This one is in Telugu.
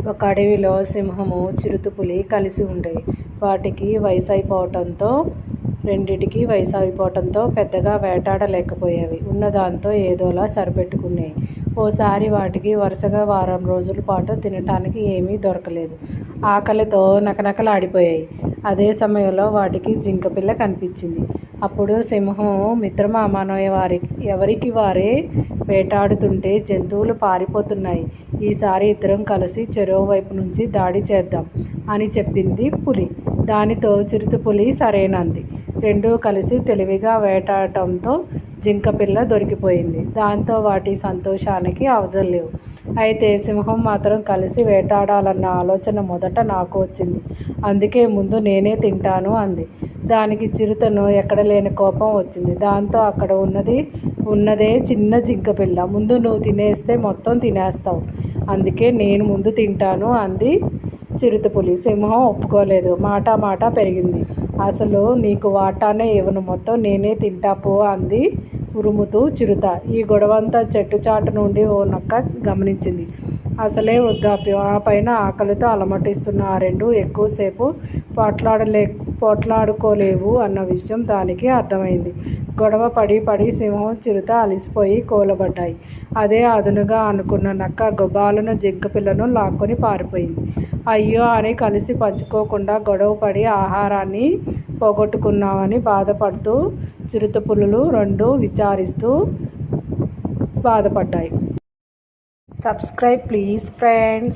ఒక అడవిలో సింహము, చిరుతపులి కలిసి ఉండేవి. వాటికి రెండిటికి వయసు అయిపోవటంతో పెద్దగా వేటాడలేకపోయేవి. ఉన్నదాంతో ఏదోలా సరిపెట్టుకునేవి. ఓసారి వాటికి వరుసగా వారం రోజుల పాటు తినటానికి ఏమీ దొరకలేదు. ఆకలితో నకనకలాడిపోయాయి. అదే సమయంలో వాటికి జింకపిల్ల కనిపించింది. అప్పుడు సింహం, మిత్రమా, మనం ఎవరికి వారే వేటాడుతుంటే జంతువులు పారిపోతున్నాయి. ఈసారి ఇద్దరం కలిసి చెరో వైపు నుంచి దాడి చేద్దాం అని చెప్పింది పులి. దానితో చిరుతపులి సరేనంది. రెండూ కలిసి తెలివిగా వేటాడటంతో జింకపిల్ల దొరికిపోయింది. దాంతో వాటి సంతోషానికి అవధుల్లేవు. అయితే సింహం మాత్రం కలిసి వేటాడాలన్న ఆలోచన మొదట నాకు వచ్చింది. అందుకే ముందు నేనే తింటాను అంది. దానికి చిరుతను ఎక్కడలేని కోపం వచ్చింది. దాంతో అక్కడ ఉన్నదే చిన్న జింకపిల్ల. ముందు నువ్వు తినేస్తే మొత్తం తినేస్తావు. అందుకే నేను ముందు తింటాను అంది చిరుతపులి. సింహం ఒప్పుకోలేదు. మాట పెరిగింది. అసలు నీకు వాటానే ఇవ్వను, మొత్తం నేనే తింటా పో అంది ఉరుముతూ చిరుత. ఈ గొడవంతా చెట్టు చాటు నుండి ఓ నక్క గమనించింది. అసలే వృద్ధాప్యం, ఆ పైన ఆకలితో అలమటిస్తున్న ఆ రెండు ఎక్కువసేపు పోట్లాడుకోలేవు అన్న విషయం దానికి అర్థమైంది. గొడవ పడి సింహం, చిరుత అలిసిపోయి కూలబడ్డాయి. అదే అదునుగా అనుకున్న నక్క గొబాలున జింకపిల్లను లాక్కొని పారిపోయింది. అయ్యో అని కలిసి పంచుకోకుండా గొడవపడి ఆహారాన్ని పోగొట్టుకున్నామని బాధపడుతూ చిరుతపులులు రెండూ విచారిస్తూ బాధపడ్డాయి. Subscribe please friends.